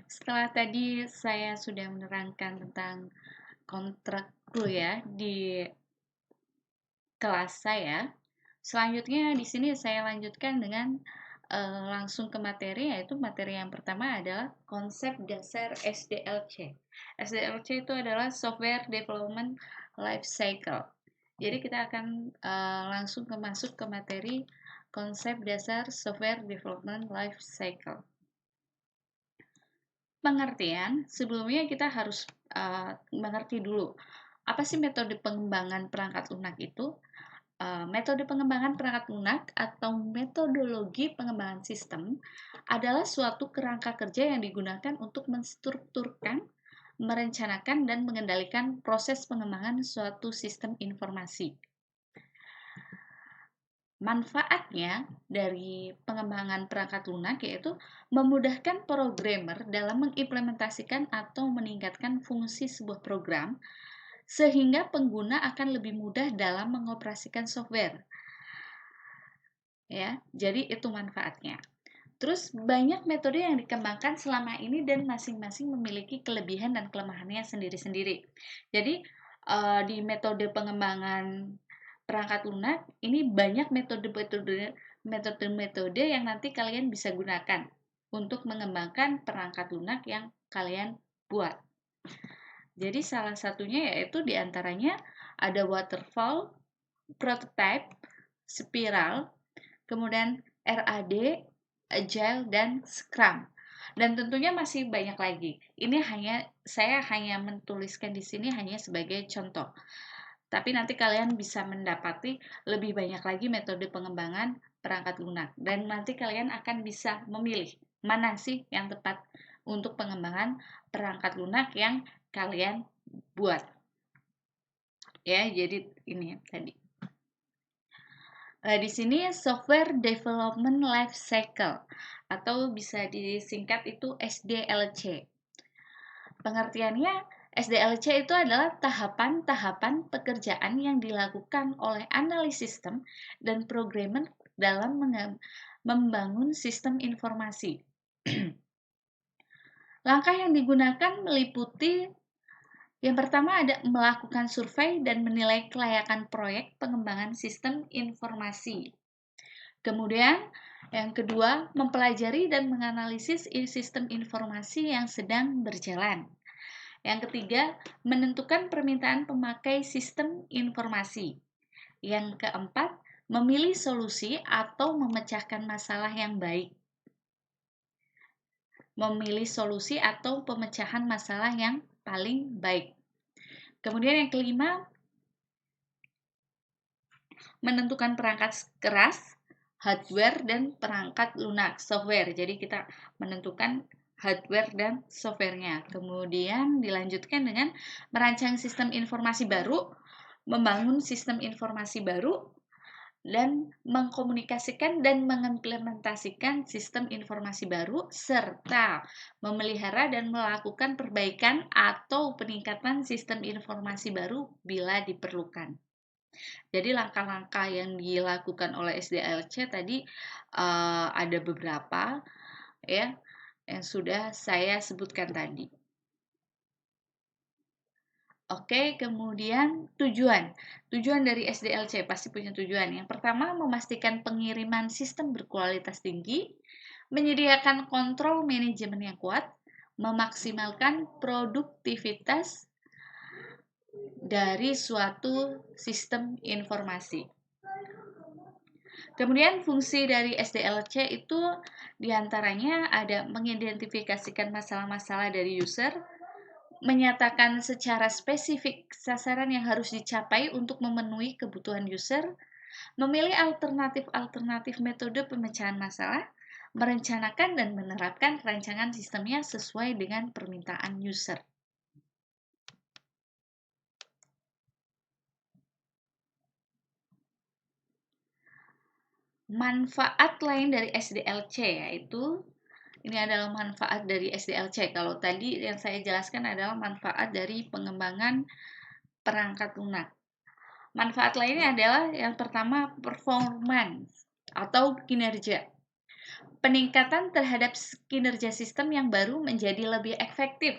Setelah tadi saya sudah menerangkan tentang kontrak dulu ya di kelas saya. Selanjutnya di sini saya lanjutkan dengan langsung ke materi, yaitu materi yang pertama adalah konsep dasar SDLC. SDLC itu adalah Software Development Life Cycle. Jadi kita akan langsung masuk ke materi konsep dasar Software Development Life Cycle. Pengertian, sebelumnya kita harus mengerti dulu apa sih metode pengembangan perangkat lunak itu. Metode pengembangan perangkat lunak atau metodologi pengembangan sistem adalah suatu kerangka kerja yang digunakan untuk menstrukturkan, merencanakan, dan mengendalikan proses pengembangan suatu sistem informasi. Manfaatnya dari pengembangan perangkat lunak yaitu memudahkan programmer dalam mengimplementasikan atau meningkatkan fungsi sebuah program sehingga pengguna akan lebih mudah dalam mengoperasikan software. Ya, jadi itu manfaatnya. Terus banyak metode yang dikembangkan selama ini dan masing-masing memiliki kelebihan dan kelemahannya sendiri-sendiri. Jadi di metode pengembangan perangkat lunak ini banyak metode-metode yang nanti kalian bisa gunakan untuk mengembangkan perangkat lunak yang kalian buat. Jadi salah satunya yaitu diantaranya ada waterfall, prototype, spiral, kemudian RAD, Agile, dan Scrum. Dan tentunya masih banyak lagi. Saya hanya menuliskan di sini hanya sebagai contoh. Tapi nanti kalian bisa mendapati lebih banyak lagi metode pengembangan perangkat lunak. Dan nanti kalian akan bisa memilih mana sih yang tepat untuk pengembangan perangkat lunak yang kalian buat. Ya, jadi ini tadi. Di sini Software Development Life Cycle atau bisa disingkat itu SDLC. Pengertiannya, SDLC itu adalah tahapan-tahapan pekerjaan yang dilakukan oleh analis sistem dan programmer dalam membangun sistem informasi. Langkah yang digunakan meliputi yang pertama ada melakukan survei dan menilai kelayakan proyek pengembangan sistem informasi. Kemudian yang kedua, mempelajari dan menganalisis sistem informasi yang sedang berjalan. Yang ketiga, menentukan permintaan pemakai sistem informasi. Yang keempat, memilih solusi atau memecahkan masalah yang baik. Memilih solusi atau pemecahan masalah yang paling baik. Kemudian yang kelima, menentukan perangkat keras, hardware, dan perangkat lunak, software. Jadi kita menentukan hardware dan softwarenya. Kemudian dilanjutkan dengan merancang sistem informasi baru, membangun sistem informasi baru, dan mengkomunikasikan dan mengimplementasikan sistem informasi baru, serta memelihara dan melakukan perbaikan atau peningkatan sistem informasi baru bila diperlukan. Jadi langkah-langkah yang dilakukan oleh SDLC tadi ada beberapa ya yang sudah saya sebutkan tadi. Oke, kemudian tujuan dari SDLC pasti punya tujuan. Yang pertama, memastikan pengiriman sistem berkualitas tinggi, menyediakan kontrol manajemen yang kuat, memaksimalkan produktivitas dari suatu sistem informasi. Kemudian fungsi dari SDLC itu diantaranya ada mengidentifikasikan masalah-masalah dari user, menyatakan secara spesifik sasaran yang harus dicapai untuk memenuhi kebutuhan user, memilih alternatif metode pemecahan masalah, merencanakan dan menerapkan rancangan sistemnya sesuai dengan permintaan user. Manfaat lain dari SDLC yaitu ini adalah manfaat dari SDLC. Kalau tadi yang saya jelaskan adalah manfaat dari pengembangan perangkat lunak. Manfaat lainnya adalah yang pertama performance atau kinerja. Peningkatan terhadap kinerja sistem yang baru menjadi lebih efektif.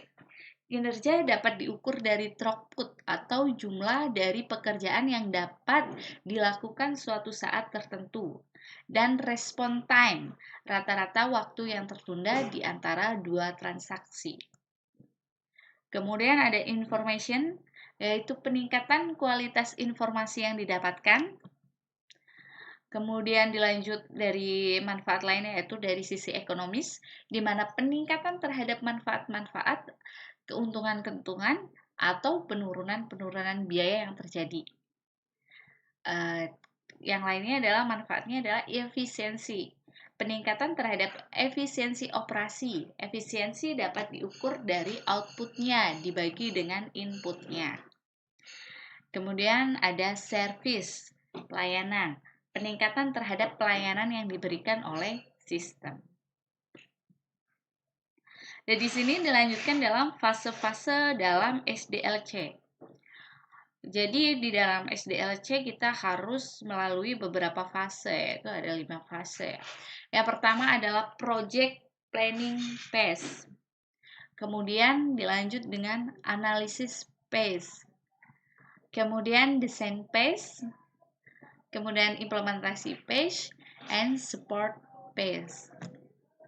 Kinerja dapat diukur dari throughput atau jumlah dari pekerjaan yang dapat dilakukan suatu saat tertentu, dan respon time, rata-rata waktu yang tertunda di antara dua transaksi. Kemudian ada information, yaitu peningkatan kualitas informasi yang didapatkan. Kemudian dilanjut dari manfaat lainnya, yaitu dari sisi ekonomis, di mana peningkatan terhadap manfaat-manfaat, keuntungan-keuntungan, atau penurunan-penurunan biaya yang terjadi. Yang lainnya adalah manfaatnya adalah efisiensi. Peningkatan terhadap efisiensi operasi. Efisiensi dapat diukur dari outputnya dibagi dengan inputnya. Kemudian ada service, pelayanan. Peningkatan terhadap pelayanan yang diberikan oleh sistem. Dan di sini dilanjutkan dalam fase-fase dalam SDLC. Jadi di dalam SDLC kita harus melalui beberapa fase, yaitu ada 5 fase. Yang pertama adalah project planning phase. Kemudian dilanjut dengan analisis phase. Kemudian design phase. Kemudian implementasi phase and support phase.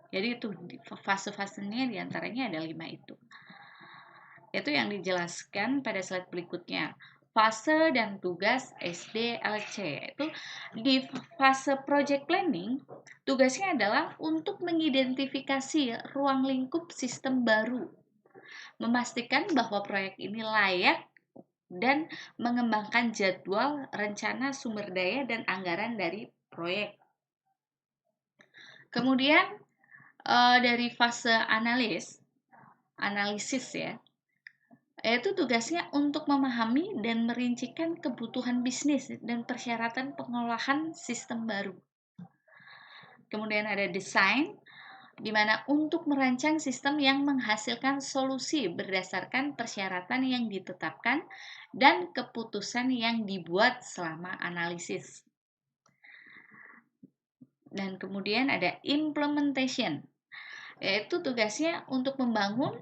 Jadi itu fase-fasenya diantaranya ada 5 itu. Itu yang dijelaskan pada slide berikutnya. Fase dan tugas SDLC. Itu di fase project planning, tugasnya adalah untuk mengidentifikasi ruang lingkup sistem baru, memastikan bahwa proyek ini layak, dan mengembangkan jadwal, rencana, sumber daya, dan anggaran dari proyek. Kemudian dari fase analisis ya, yaitu tugasnya untuk memahami dan merincikan kebutuhan bisnis dan persyaratan pengolahan sistem baru. Kemudian ada desain, di mana untuk merancang sistem yang menghasilkan solusi berdasarkan persyaratan yang ditetapkan dan keputusan yang dibuat selama analisis. Dan kemudian ada implementation, yaitu tugasnya untuk membangun,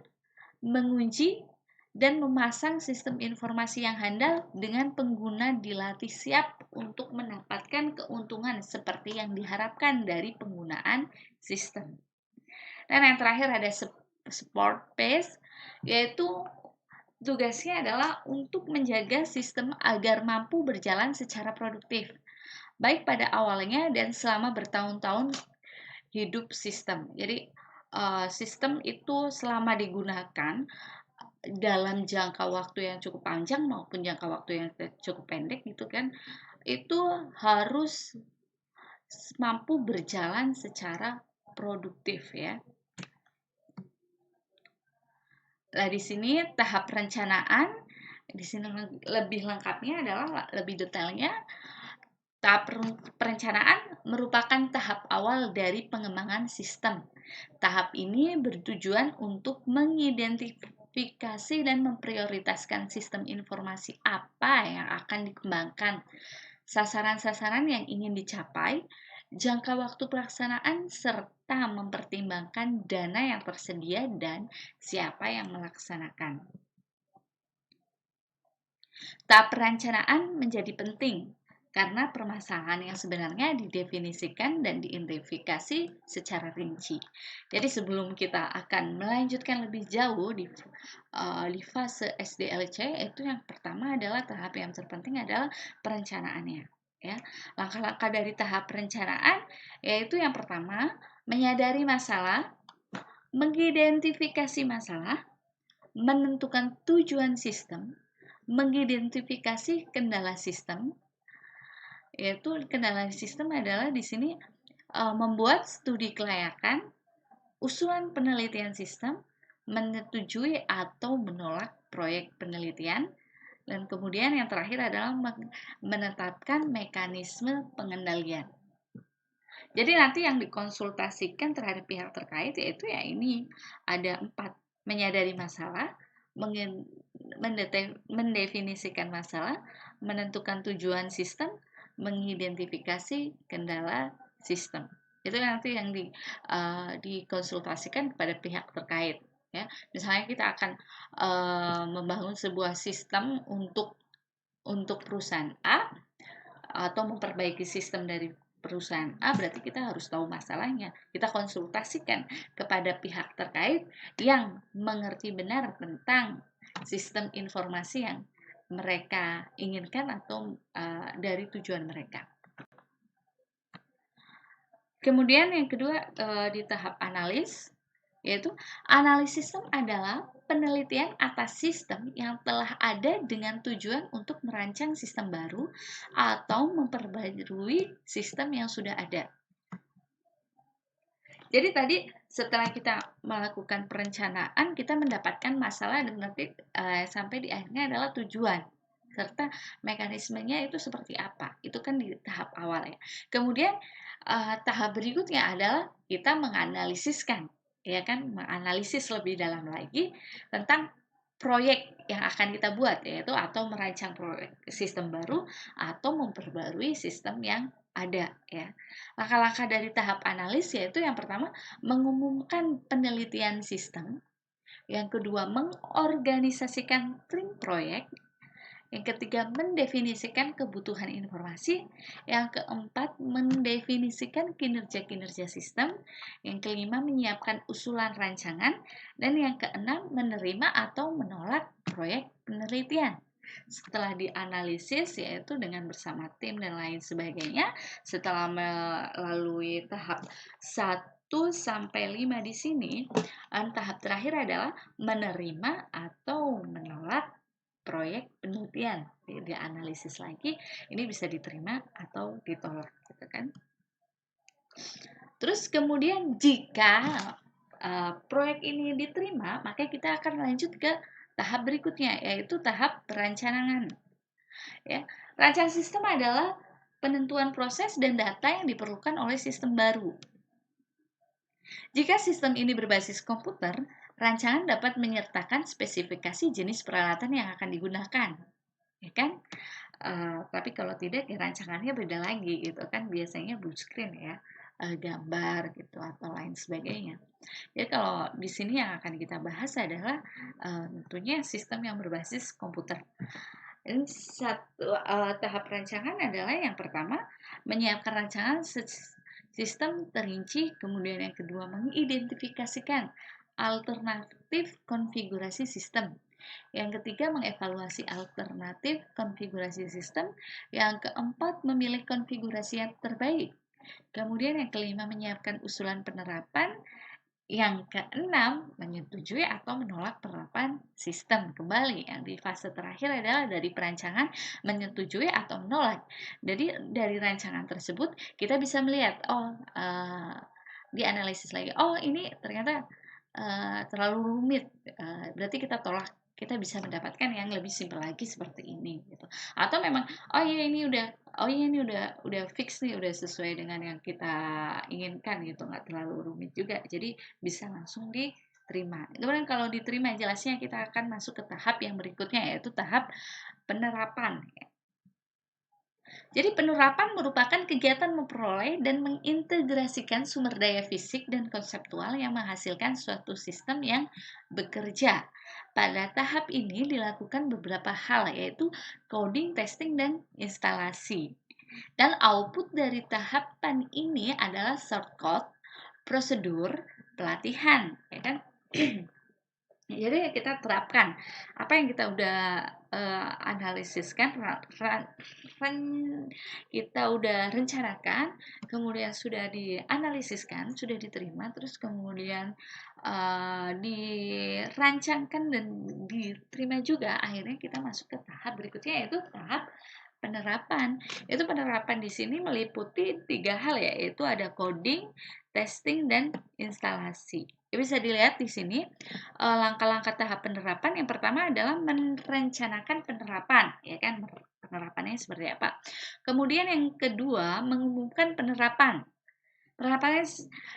menguji, dan memasang sistem informasi yang handal dengan pengguna dilatih siap untuk mendapatkan keuntungan seperti yang diharapkan dari penggunaan sistem. Dan yang terakhir ada support phase, yaitu tugasnya adalah untuk menjaga sistem agar mampu berjalan secara produktif, baik pada awalnya dan selama bertahun-tahun hidup sistem. Jadi sistem itu selama digunakan dalam jangka waktu yang cukup panjang maupun jangka waktu yang cukup pendek gitu kan, itu harus mampu berjalan secara produktif ya. Nah, di sini tahap perencanaan, di sini lebih lengkapnya adalah lebih detailnya. Tahap perencanaan merupakan tahap awal dari pengembangan sistem. Tahap ini bertujuan untuk mengidentifikasi dan memprioritaskan sistem informasi apa yang akan dikembangkan, sasaran-sasaran yang ingin dicapai, jangka waktu pelaksanaan, serta mempertimbangkan dana yang tersedia dan siapa yang melaksanakan. Tahap perencanaan menjadi penting karena permasalahan yang sebenarnya didefinisikan dan diidentifikasi secara rinci. Jadi sebelum kita akan melanjutkan lebih jauh di fase SDLC, itu yang pertama adalah tahap yang terpenting adalah perencanaannya. Ya, langkah-langkah dari tahap perencanaan yaitu yang pertama menyadari masalah, mengidentifikasi masalah, menentukan tujuan sistem, mengidentifikasi kendala sistem. Yaitu kendala sistem adalah di sini membuat studi kelayakan, usulan penelitian sistem, menyetujui atau menolak proyek penelitian, dan kemudian yang terakhir adalah menetapkan mekanisme pengendalian. Jadi nanti yang dikonsultasikan terhadap pihak terkait yaitu ya ini ada 4: menyadari masalah, mendefinisikan masalah, menentukan tujuan sistem, mengidentifikasi kendala sistem. Itu nanti yang dikonsultasikan kepada pihak terkait. Ya, misalnya kita akan membangun sebuah sistem untuk perusahaan A atau memperbaiki sistem dari perusahaan A, berarti kita harus tahu masalahnya. Kita konsultasikan kepada pihak terkait yang mengerti benar tentang sistem informasi yang mereka inginkan atau dari tujuan mereka. Kemudian yang kedua di tahap analis, yaitu analisis sistem adalah penelitian atas sistem yang telah ada dengan tujuan untuk merancang sistem baru atau memperbarui sistem yang sudah ada. Jadi tadi setelah kita melakukan perencanaan, kita mendapatkan masalah dan nanti sampai di akhirnya adalah tujuan serta mekanismenya itu seperti apa. Itu kan di tahap awal ya. Kemudian tahap berikutnya adalah kita menganalisiskan, ya kan, menganalisis lebih dalam lagi tentang proyek yang akan kita buat, yaitu atau merancang proyek sistem baru atau memperbarui sistem yang ada ya. Langkah-langkah dari tahap analis yaitu yang pertama mengumumkan penelitian sistem, yang kedua mengorganisasikan tim proyek, yang ketiga mendefinisikan kebutuhan informasi, yang keempat mendefinisikan kinerja-kinerja sistem, yang kelima menyiapkan usulan rancangan, dan yang keenam menerima atau menolak proyek penelitian. Setelah dianalisis yaitu dengan bersama tim dan lain sebagainya, setelah melalui tahap 1 sampai 5 di sini, tahap terakhir adalah menerima atau menolak proyek penelitian. Dianalisis lagi, ini bisa diterima atau ditolak gitu kan. Terus kemudian jika proyek ini diterima, maka kita akan lanjut ke tahap berikutnya, yaitu tahap perencanaan. Ya, rancangan sistem adalah penentuan proses dan data yang diperlukan oleh sistem baru. Jika sistem ini berbasis komputer, rancangan dapat menyertakan spesifikasi jenis peralatan yang akan digunakan, ya kan? Tapi kalau tidak, ya rancangannya beda lagi gitu kan, biasanya bluescreen ya, gambar gitu atau lain sebagainya. Jadi kalau di sini yang akan kita bahas adalah tentunya sistem yang berbasis komputer. Dan tahap rancangan adalah yang pertama menyiapkan rancangan sistem terinci, kemudian yang kedua mengidentifikasikan alternatif konfigurasi sistem, yang ketiga mengevaluasi alternatif konfigurasi sistem, yang keempat memilih konfigurasi yang terbaik, kemudian yang kelima menyiapkan usulan penerapan, yang keenam menyetujui atau menolak penerapan sistem. Kembali yang di fase terakhir adalah dari perancangan menyetujui atau menolak. Jadi dari rancangan tersebut kita bisa melihat dianalisis lagi, ini ternyata terlalu rumit, berarti kita tolak, kita bisa mendapatkan yang lebih simpel lagi seperti ini gitu. Atau memang ini udah fix nih, udah sesuai dengan yang kita inginkan gitu, nggak terlalu rumit juga, jadi bisa langsung diterima. Kemudian kalau diterima, jelasnya kita akan masuk ke tahap yang berikutnya, yaitu tahap penerapan. Jadi penerapan merupakan kegiatan memperoleh dan mengintegrasikan sumber daya fisik dan konseptual yang menghasilkan suatu sistem yang bekerja. Pada tahap ini dilakukan beberapa hal, yaitu coding, testing, dan instalasi. Dan output dari tahapan ini adalah shortcode, prosedur, pelatihan, ya kan? Jadi kita terapkan apa yang kita udah analisiskan, kita udah rencanakan, kemudian sudah dianalisiskan, sudah diterima, terus kemudian dirancangkan dan diterima juga. Akhirnya kita masuk ke tahap berikutnya, yaitu tahap penerapan. Itu penerapan di sini meliputi 3 hal, yaitu ada coding, testing, dan instalasi. Bisa dilihat di sini langkah-langkah tahap penerapan. Yang pertama adalah merencanakan penerapan, ya kan? Penerapannya seperti apa? Kemudian yang kedua mengumumkan penerapan. Penerapannya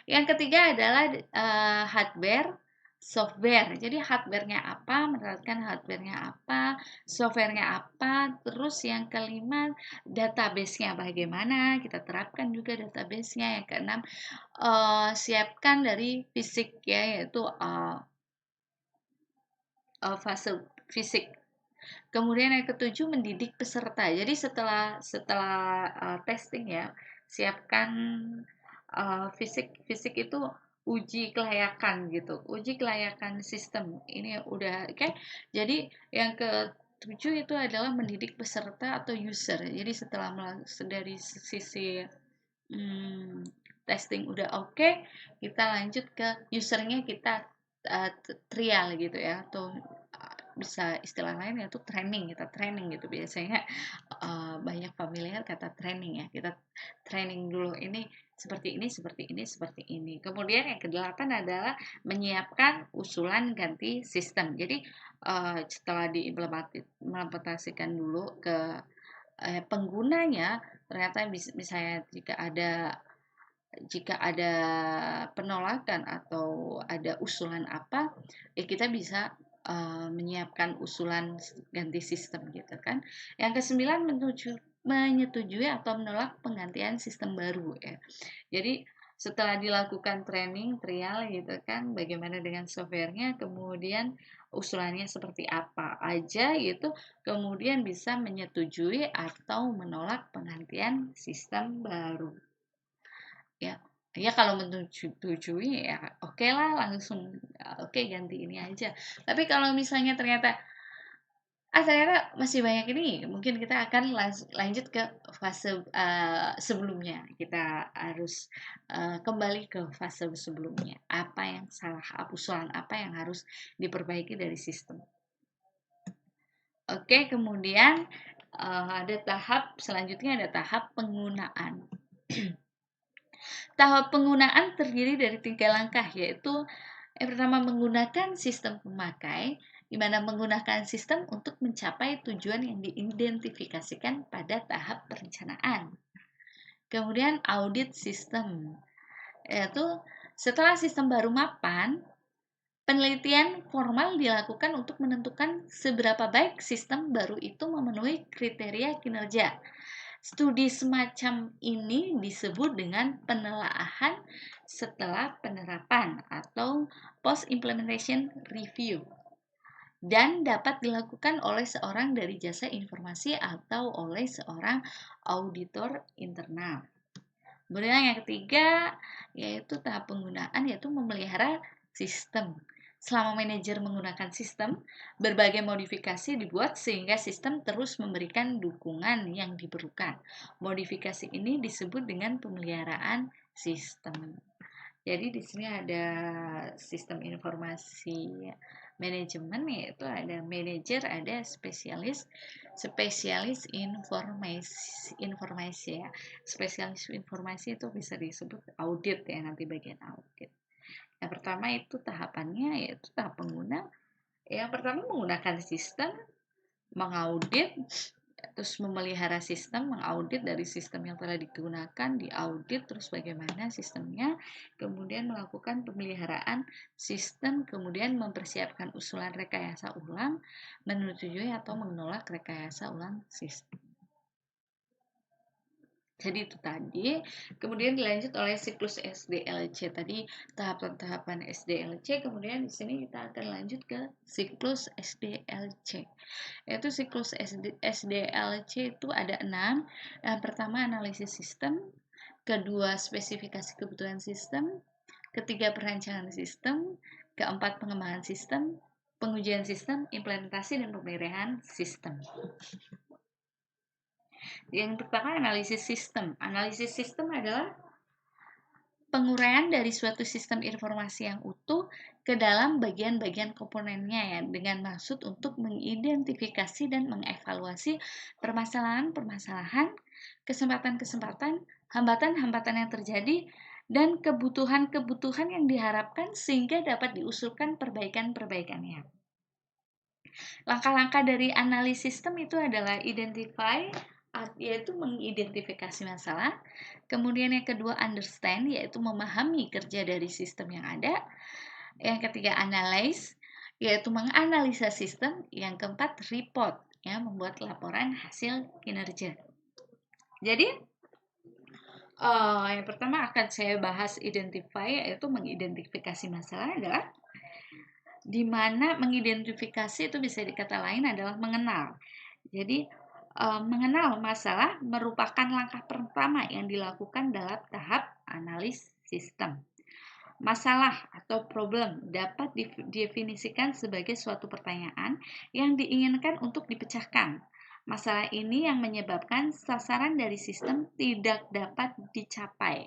yang ketiga adalah hardware, software. Jadi hardware-nya apa, menerapkan hardware-nya apa, software-nya apa, terus yang kelima database-nya bagaimana, kita terapkan juga database-nya. Yang keenam, siapkan dari fisik ya, yaitu fase fisik. Kemudian yang ketujuh, mendidik peserta. Jadi setelah setelah testing ya, siapkan fisik. Fisik itu uji kelayakan gitu, uji kelayakan sistem. Ini udah oke. Jadi yang ketujuh itu adalah mendidik peserta atau user. Jadi setelah dari sisi testing udah oke, kita lanjut ke usernya, kita trial gitu ya, atau bisa istilah lain yaitu training. Kita training gitu biasanya, banyak familiar kata training ya, kita training dulu, ini seperti ini seperti ini seperti ini. Kemudian yang kedelapan adalah menyiapkan usulan ganti sistem. Jadi setelah diimplementasikan dulu ke penggunanya, ternyata misalnya jika ada penolakan atau ada usulan apa, ya kita bisa menyiapkan usulan ganti sistem gitu kan. Yang kesembilan, menyetujui atau menolak penggantian sistem baru ya. Jadi setelah dilakukan training trial gitu kan, bagaimana dengan softwarenya, kemudian usulannya seperti apa aja gitu, kemudian bisa menyetujui atau menolak penggantian sistem baru. Ya, ya kalau menyetujui ya oke lah, langsung oke ganti ini aja. Tapi kalau misalnya ternyata ternyata masih banyak ini, mungkin kita akan lanjut ke fase sebelumnya. Kita harus kembali ke fase sebelumnya. Apa yang salah, usulan apa yang harus diperbaiki dari sistem. Oke, kemudian ada tahap selanjutnya, ada tahap penggunaan. Tahap penggunaan terdiri dari 3 langkah, yaitu yang pertama menggunakan sistem pemakai, di mana menggunakan sistem untuk mencapai tujuan yang diidentifikasikan pada tahap perencanaan. Kemudian audit sistem, yaitu setelah sistem baru mapan, penelitian formal dilakukan untuk menentukan seberapa baik sistem baru itu memenuhi kriteria kinerja. Studi semacam ini disebut dengan penelaahan setelah penerapan atau post-implementation review, dan dapat dilakukan oleh seorang dari jasa informasi atau oleh seorang auditor internal. Kemudian yang ketiga, yaitu tahap penggunaan, yaitu memelihara sistem. Selama manajer menggunakan sistem, berbagai modifikasi dibuat sehingga sistem terus memberikan dukungan yang diperlukan. Modifikasi ini disebut dengan pemeliharaan sistem. Jadi di sini ada sistem informasi manajemen, yaitu ada manajer, ada spesialis informasi ya. Spesialis informasi itu bisa disebut audit ya, nanti bagian audit. Yang pertama itu tahapannya, yaitu tahap pengguna. Yang pertama menggunakan sistem, mengaudit, terus memelihara sistem, mengaudit dari sistem yang telah digunakan, diaudit terus bagaimana sistemnya, kemudian melakukan pemeliharaan sistem, kemudian mempersiapkan usulan rekayasa ulang, menyetujui atau menolak rekayasa ulang sistem. Jadi itu tadi, kemudian dilanjut oleh siklus SDLC. Tadi tahapan-tahapan SDLC, kemudian di sini kita akan lanjut ke siklus SDLC. Yaitu siklus SDLC itu ada 6. Yang pertama analisis sistem, kedua spesifikasi kebutuhan sistem, ketiga perancangan sistem, keempat pengembangan sistem, pengujian sistem, implementasi dan pemeliharaan sistem. Yang pertama analisis sistem. Analisis sistem adalah penguraian dari suatu sistem informasi yang utuh ke dalam bagian-bagian komponennya ya, dengan maksud untuk mengidentifikasi dan mengevaluasi permasalahan-permasalahan, kesempatan-kesempatan, hambatan-hambatan yang terjadi, dan kebutuhan-kebutuhan yang diharapkan sehingga dapat diusulkan perbaikan-perbaikannya. Langkah-langkah dari analisis sistem itu adalah identify, yaitu mengidentifikasi masalah. Kemudian yang kedua understand, yaitu memahami kerja dari sistem yang ada. Yang ketiga, analyze, yaitu menganalisa sistem. Yang keempat, report, ya, membuat laporan hasil kinerja. Jadi, yang pertama akan saya bahas identify, yaitu mengidentifikasi masalah adalah di mana mengidentifikasi itu bisa dikata lain adalah mengenal. Jadi, mengenal masalah merupakan langkah pertama yang dilakukan dalam tahap analis sistem. Masalah atau problem dapat didefinisikan sebagai suatu pertanyaan yang diinginkan untuk dipecahkan. Masalah ini yang menyebabkan sasaran dari sistem tidak dapat dicapai.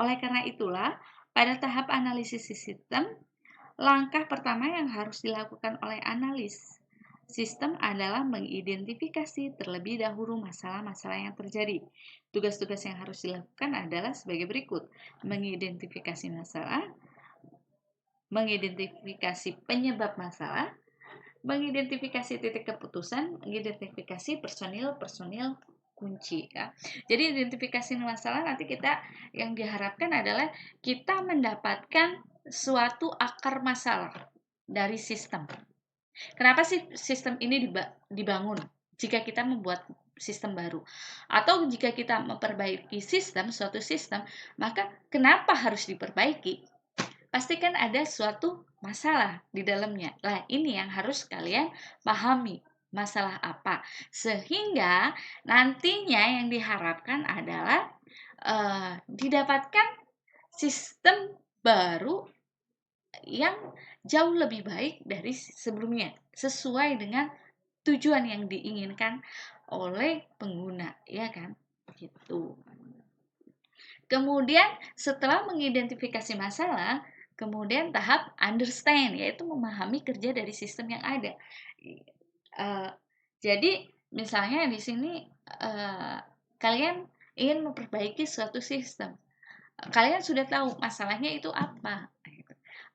Oleh karena itulah, pada tahap analisis sistem, langkah pertama yang harus dilakukan oleh analis sistem adalah mengidentifikasi terlebih dahulu masalah-masalah yang terjadi. Tugas-tugas yang harus dilakukan adalah sebagai berikut: mengidentifikasi masalah, mengidentifikasi penyebab masalah, mengidentifikasi titik keputusan, mengidentifikasi personil-personil kunci, ya. Jadi identifikasi masalah nanti kita yang diharapkan adalah kita mendapatkan suatu akar masalah dari sistem. Kenapa sih sistem ini dibangun? Jika kita membuat sistem baru, atau jika kita memperbaiki suatu sistem, maka kenapa harus diperbaiki? Pasti kan ada suatu masalah di dalamnya. Nah, ini yang harus kalian pahami. Masalah apa? Sehingga nantinya yang diharapkan adalah didapatkan sistem baru yang jauh lebih baik dari sebelumnya, sesuai dengan tujuan yang diinginkan oleh pengguna, ya kan? Gitu. Kemudian setelah mengidentifikasi masalah, kemudian tahap understand, yaitu memahami kerja dari sistem yang ada. Jadi misalnya di sini kalian ingin memperbaiki suatu sistem, kalian sudah tahu masalahnya itu apa.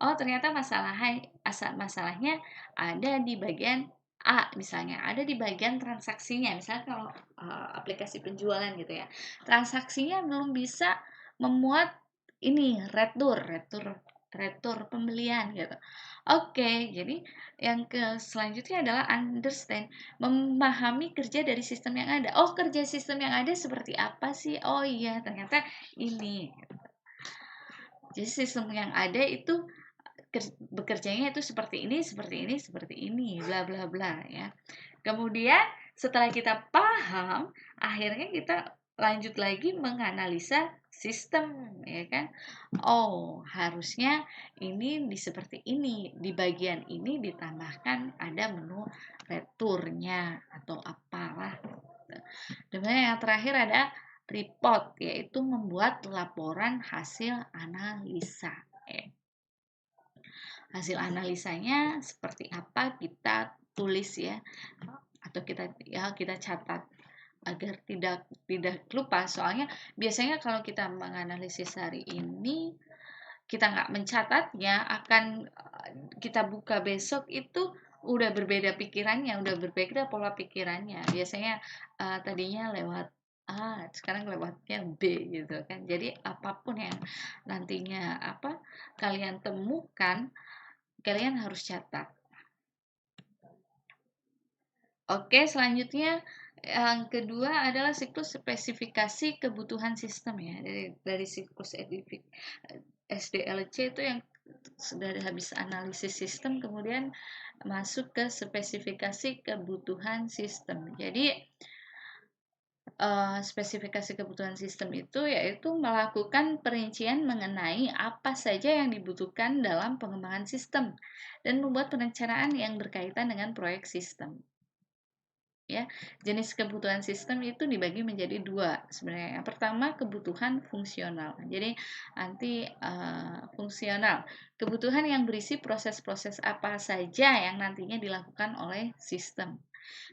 Oh, ternyata masalahnya ada di bagian A, misalnya ada di bagian transaksinya. Misalnya kalau aplikasi penjualan gitu ya, transaksinya belum bisa memuat ini retur pembelian gitu. Oke, jadi yang selanjutnya adalah understand, memahami kerja dari sistem yang ada. Oh, kerja sistem yang ada seperti apa sih? Oh iya, ternyata ini. Jadi sistem yang ada itu bekerjanya itu seperti ini, bla bla bla, ya. Kemudian setelah kita paham, akhirnya kita lanjut lagi menganalisa sistem, ya kan? Oh, harusnya ini seperti ini, di bagian ini ditambahkan ada menu returnya atau apalah. Kemudian yang terakhir ada report, yaitu membuat laporan hasil analisa. Hasil analisanya seperti apa kita tulis, ya, atau kita catat agar tidak lupa. Soalnya biasanya kalau kita menganalisis hari ini kita nggak mencatatnya, akan kita buka besok itu udah berbeda pikirannya, udah berbeda pola pikirannya. Biasanya tadinya lewat A, sekarang lewatnya B gitu kan. Jadi apapun yang nantinya kalian temukan, kalian harus catat. Oke, selanjutnya yang kedua adalah siklus spesifikasi kebutuhan sistem, ya. Dari siklus SDLC itu yang sudah habis analisis sistem, kemudian masuk ke spesifikasi kebutuhan sistem. Jadi spesifikasi kebutuhan sistem itu yaitu melakukan perincian mengenai apa saja yang dibutuhkan dalam pengembangan sistem dan membuat perencanaan yang berkaitan dengan proyek sistem. Ya, jenis kebutuhan sistem itu dibagi menjadi dua sebenarnya. Yang pertama, kebutuhan fungsional. Jadi nanti fungsional, kebutuhan yang berisi proses-proses apa saja yang nantinya dilakukan oleh sistem.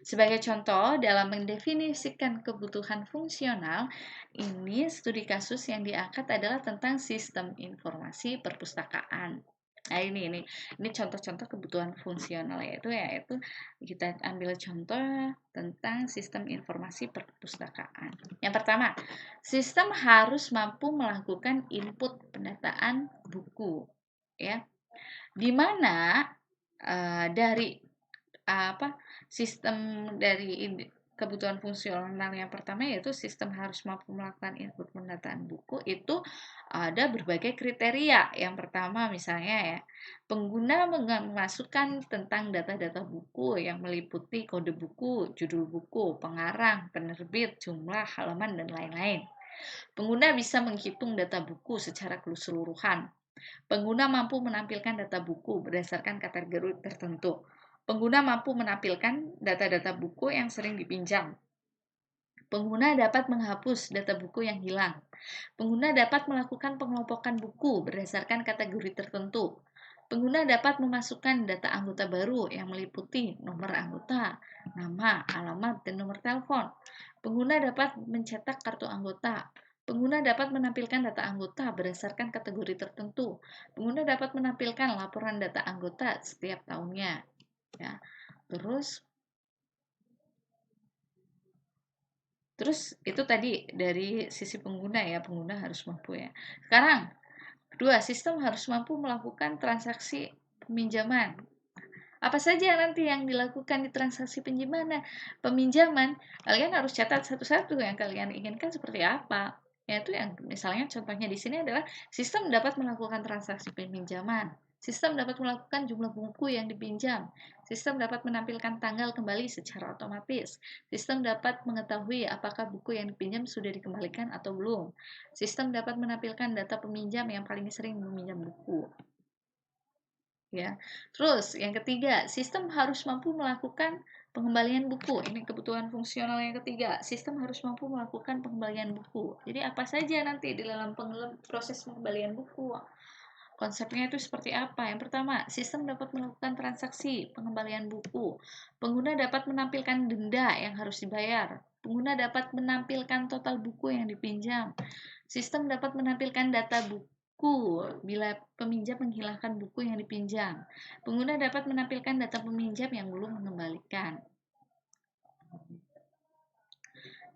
Sebagai contoh, dalam mendefinisikan kebutuhan fungsional, ini studi kasus yang diangkat adalah tentang sistem informasi perpustakaan. Nah, ini contoh-contoh kebutuhan fungsional, yaitu kita ambil contoh tentang sistem informasi perpustakaan. Yang pertama, sistem harus mampu melakukan input pendataan buku. ya. Di mana dari sistem dari kebutuhan fungsional yang pertama yaitu sistem harus mampu melakukan input pendataan buku itu ada berbagai kriteria. Yang pertama misalnya ya, pengguna memasukkan tentang data-data buku yang meliputi kode buku, judul buku, pengarang, penerbit, jumlah halaman, dan lain-lain. Pengguna bisa menghitung data buku secara keseluruhan. Pengguna mampu menampilkan data buku berdasarkan kategori tertentu. Pengguna mampu menampilkan data-data buku yang sering dipinjam. Pengguna dapat menghapus data buku yang hilang. Pengguna dapat melakukan pengelompokan buku berdasarkan kategori tertentu. Pengguna dapat memasukkan data anggota baru yang meliputi nomor anggota, nama, alamat, dan nomor telepon. Pengguna dapat mencetak kartu anggota. Pengguna dapat menampilkan data anggota berdasarkan kategori tertentu. Pengguna dapat menampilkan laporan data anggota setiap tahunnya. Ya. Terus itu tadi dari sisi pengguna ya, pengguna harus mampu ya. Sekarang, kedua, sistem harus mampu melakukan transaksi peminjaman. Apa saja nanti yang dilakukan di transaksi peminjaman? Kalian harus catat satu-satu yang kalian inginkan seperti apa. Yaitu yang misalnya contohnya di sini adalah sistem dapat melakukan transaksi peminjaman. Sistem dapat melakukan jumlah buku yang dipinjam. Sistem dapat menampilkan tanggal kembali secara otomatis. Sistem dapat mengetahui apakah buku yang dipinjam sudah dikembalikan atau belum. Sistem dapat menampilkan data peminjam yang paling sering meminjam buku. Ya. Terus yang ketiga, sistem harus mampu melakukan pengembalian buku. Ini kebutuhan fungsional yang ketiga. Sistem harus mampu melakukan pengembalian buku. Jadi apa saja nanti di dalam proses pengembalian buku? Konsepnya itu seperti apa? Yang pertama, sistem dapat melakukan transaksi pengembalian buku. Pengguna dapat menampilkan denda yang harus dibayar. Pengguna dapat menampilkan total buku yang dipinjam. Sistem dapat menampilkan data buku bila peminjam menghilangkan buku yang dipinjam. Pengguna dapat menampilkan data peminjam yang belum mengembalikan.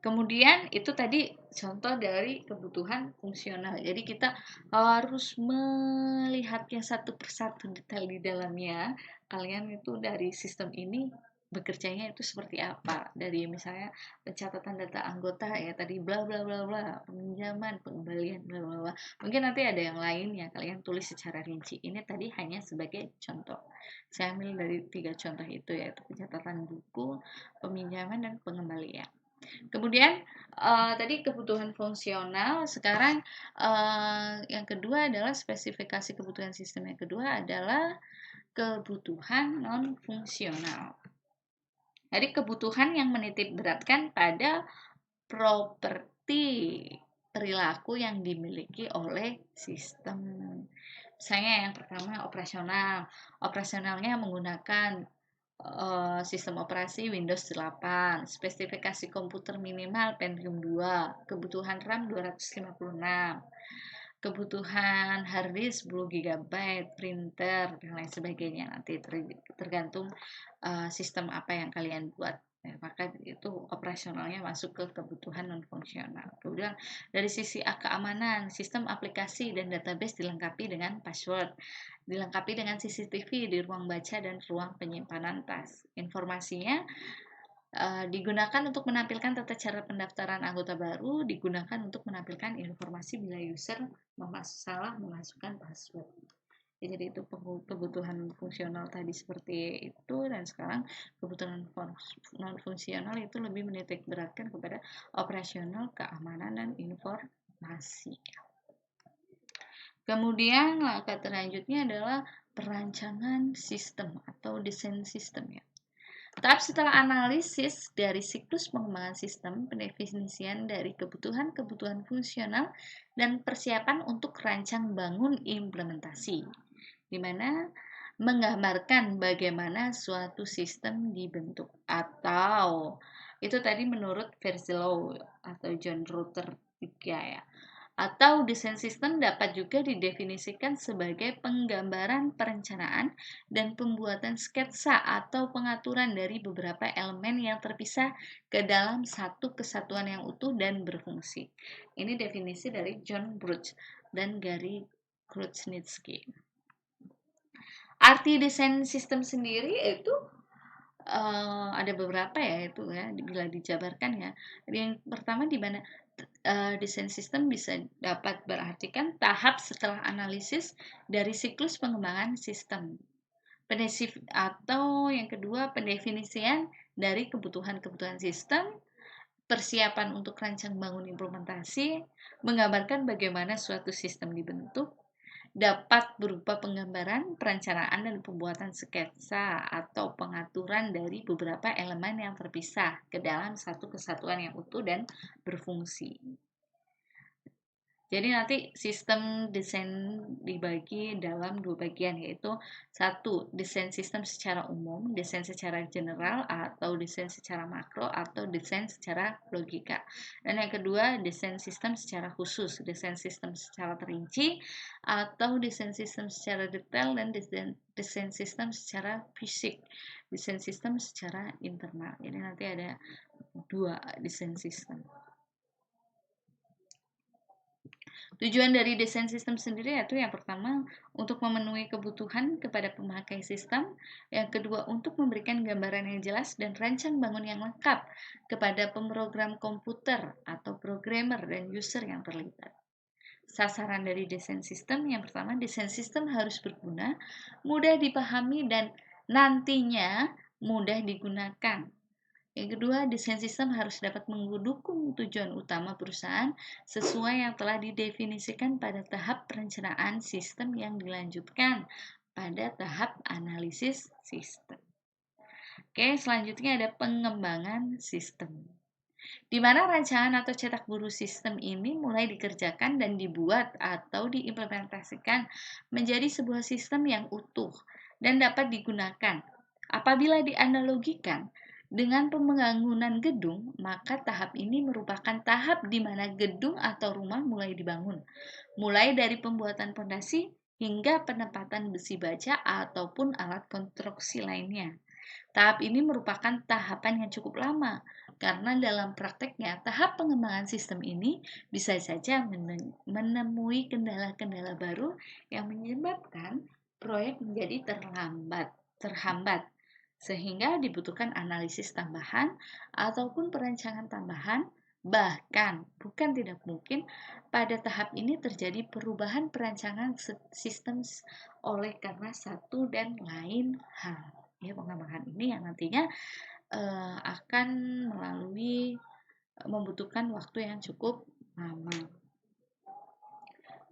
Kemudian itu tadi contoh dari kebutuhan fungsional. Jadi kita harus melihatnya satu persatu detail di dalamnya. Kalian itu dari sistem ini bekerjanya itu seperti apa? Dari misalnya pencatatan data anggota ya tadi bla bla bla bla, peminjaman, pengembalian bla bla bla. Mungkin nanti ada yang lain ya kalian tulis secara rinci. Ini tadi hanya sebagai contoh. Saya ambil dari 3 contoh itu yaitu pencatatan buku, peminjaman, dan pengembalian. Kemudian tadi kebutuhan fungsional, sekarang yang kedua adalah spesifikasi kebutuhan sistem. Yang kedua adalah kebutuhan non fungsional. Jadi kebutuhan yang menitik beratkan pada properti perilaku yang dimiliki oleh sistem. Misalnya yang pertama operasional. Operasionalnya menggunakan sistem operasi Windows 8, spesifikasi komputer minimal Pentium 2, kebutuhan RAM 256, kebutuhan harddisk 10 GB, printer, dan lain sebagainya. Nanti tergantung sistem apa yang kalian buat. Ya, maka itu operasionalnya masuk ke kebutuhan non-fungsional. Kemudian dari sisi keamanan, sistem aplikasi dan database dilengkapi dengan password, dilengkapi dengan CCTV di ruang baca dan ruang penyimpanan tas. Informasinya digunakan untuk menampilkan tata cara pendaftaran anggota baru, digunakan untuk menampilkan informasi bila user salah memasukkan password. Ya, jadi itu kebutuhan fungsional tadi seperti itu, dan sekarang kebutuhan non fungsional itu lebih menitik beratkan kepada operasional, keamanan, dan informasi. Kemudian langkah selanjutnya adalah perancangan sistem atau desain sistem ya. Tahap setelah analisis dari siklus pengembangan sistem, pendefinisian dari kebutuhan-kebutuhan fungsional, dan persiapan untuk rancang bangun implementasi, di mana menggambarkan bagaimana suatu sistem dibentuk, atau itu tadi menurut Verzelo atau John Rutter 3 ya. Atau desain sistem dapat juga didefinisikan sebagai penggambaran perencanaan dan pembuatan sketsa atau pengaturan dari beberapa elemen yang terpisah ke dalam satu kesatuan yang utuh dan berfungsi. Ini definisi dari John Bruch dan Gary Krusnitsky. Arti desain sistem sendiri itu ada beberapa ya itu ya bila dijabarkan ya. Yang pertama di mana desain sistem bisa dapat berartikan tahap setelah analisis dari siklus pengembangan sistem. Atau yang kedua pendefinisian dari kebutuhan-kebutuhan sistem, persiapan untuk rancang bangun implementasi, menggambarkan bagaimana suatu sistem dibentuk, dapat berupa penggambaran, perencanaan, dan pembuatan sketsa atau pengaturan dari beberapa elemen yang terpisah ke dalam satu kesatuan yang utuh dan berfungsi. Jadi nanti sistem desain dibagi dalam dua bagian, yaitu satu, desain sistem secara umum, desain secara general, atau desain secara makro, atau desain secara logika. Dan yang kedua, desain sistem secara khusus, desain sistem secara terinci, atau desain sistem secara detail, dan desain sistem secara fisik, desain sistem secara internal. Jadi nanti ada dua desain sistem. Tujuan dari desain sistem sendiri yaitu yang pertama untuk memenuhi kebutuhan kepada pemakai sistem, yang kedua untuk memberikan gambaran yang jelas dan rancang bangun yang lengkap kepada pemrogram komputer atau programmer dan user yang terlibat. Sasaran dari desain sistem yang pertama, desain sistem harus berguna, mudah dipahami, dan nantinya mudah digunakan. Yang kedua, desain sistem harus dapat mendukung tujuan utama perusahaan sesuai yang telah didefinisikan pada tahap perencanaan sistem yang dilanjutkan pada tahap analisis sistem. Oke, selanjutnya ada pengembangan sistem, di mana rancangan atau cetak biru sistem ini mulai dikerjakan dan dibuat atau diimplementasikan menjadi sebuah sistem yang utuh dan dapat digunakan. Apabila dianalogikan dengan pembangunan gedung, maka tahap ini merupakan tahap di mana gedung atau rumah mulai dibangun, mulai dari pembuatan fondasi hingga penempatan besi baja ataupun alat konstruksi lainnya. Tahap ini merupakan tahapan yang cukup lama, karena dalam prakteknya tahap pengembangan sistem ini bisa saja menemui kendala-kendala baru yang menyebabkan proyek menjadi terhambat, sehingga dibutuhkan analisis tambahan ataupun perencanaan tambahan. Bahkan bukan tidak mungkin pada tahap ini terjadi perubahan perancangan sistem oleh karena satu dan lain hal. Ya, pengembangan ini yang nantinya akan membutuhkan waktu yang cukup lama.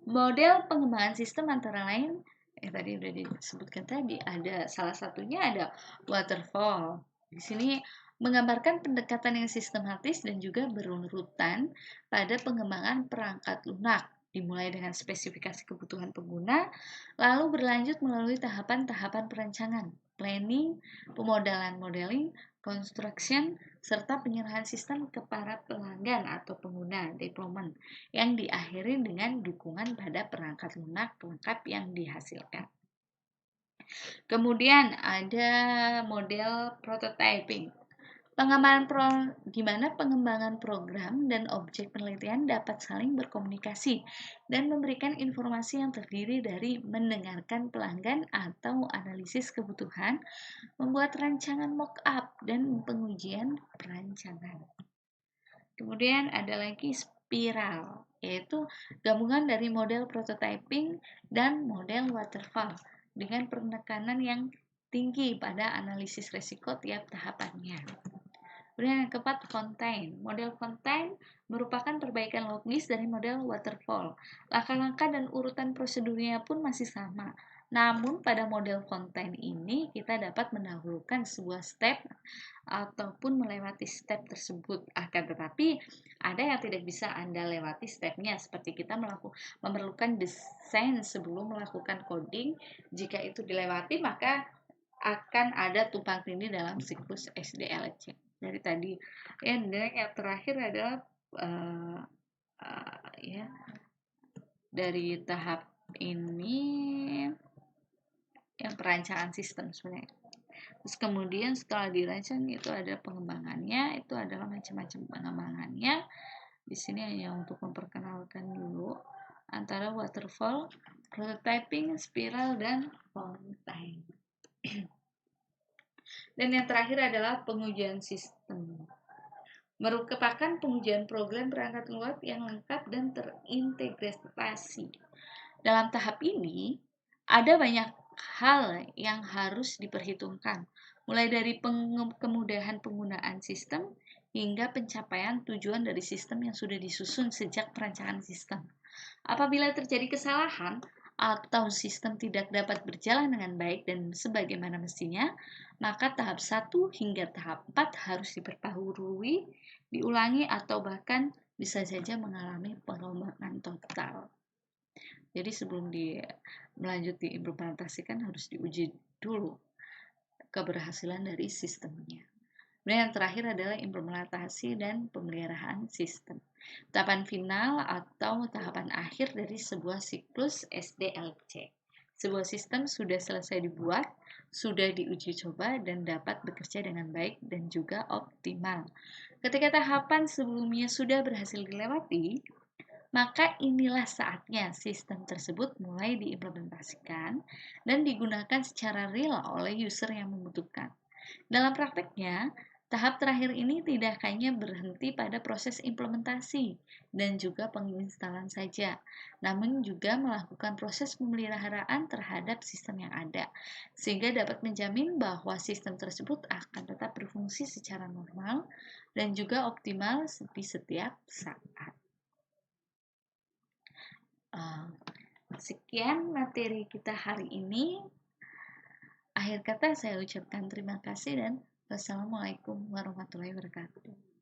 Model pengembangan sistem antara lain tadi udah disebutkan tadi, ada salah satunya ada waterfall. Di sini menggambarkan pendekatan yang sistematis dan juga berurutan pada pengembangan perangkat lunak, dimulai dengan spesifikasi kebutuhan pengguna, lalu berlanjut melalui tahapan-tahapan perancangan, planning, pemodelan modeling, construction, serta penyerahan sistem ke para pelanggan atau pengguna, deployment, yang diakhiri dengan dukungan pada perangkat lunak pelengkap yang dihasilkan. Kemudian ada model prototyping, di mana pengembangan program dan objek penelitian dapat saling berkomunikasi dan memberikan informasi yang terdiri dari mendengarkan pelanggan atau analisis kebutuhan, membuat rancangan mock-up, dan pengujian perancangan. Kemudian ada lagi spiral, yaitu gabungan dari model prototyping dan model waterfall dengan penekanan yang tinggi pada analisis risiko tiap tahapannya. Kemudian yang keempat, contain. Model contain merupakan perbaikan logis dari model waterfall. Langkah-langkah dan urutan prosedurnya pun masih sama. Namun pada model contain ini kita dapat mendahulukan sebuah step ataupun melewati step tersebut. Akan tetapi ada yang tidak bisa Anda lewati stepnya, seperti kita memerlukan desain sebelum melakukan coding. Jika itu dilewati maka akan ada tumpang tindih dalam siklus SDLC. Dari tadi dan yang terakhir adalah dari tahap ini yang perancangan sistem sebenarnya. Terus kemudian setelah dirancang itu ada pengembangannya, itu adalah macam-macam pengembangannya. Di sini hanya untuk memperkenalkan dulu antara waterfall prototyping, spiral, dan fountain. Dan yang terakhir adalah pengujian sistem. Merupakan pengujian program perangkat lunak yang lengkap dan terintegrasi. Dalam tahap ini, ada banyak hal yang harus diperhitungkan, mulai dari kemudahan penggunaan sistem hingga pencapaian tujuan dari sistem yang sudah disusun sejak perancangan sistem. Apabila terjadi kesalahan atau sistem tidak dapat berjalan dengan baik dan sebagaimana mestinya, maka tahap 1 hingga tahap 4 harus diperbaharui, diulangi, atau bahkan bisa saja mengalami perombakan total. Jadi sebelum melanjuti implementasikan harus diuji dulu keberhasilan dari sistemnya. Dan yang terakhir adalah implementasi dan pemeliharaan sistem. Tahapan final atau tahapan akhir dari sebuah siklus SDLC. Sebuah sistem sudah selesai dibuat, sudah diuji coba, dan dapat bekerja dengan baik dan juga optimal. Ketika tahapan sebelumnya sudah berhasil dilewati, maka inilah saatnya sistem tersebut mulai diimplementasikan dan digunakan secara real oleh user yang membutuhkan. Dalam prakteknya, tahap terakhir ini tidak hanya berhenti pada proses implementasi dan juga penginstalan saja, namun juga melakukan proses pemeliharaan terhadap sistem yang ada, sehingga dapat menjamin bahwa sistem tersebut akan tetap berfungsi secara normal dan juga optimal di setiap saat. Sekian materi kita hari ini. Akhir kata saya ucapkan terima kasih dan wassalamualaikum warahmatullahi wabarakatuh.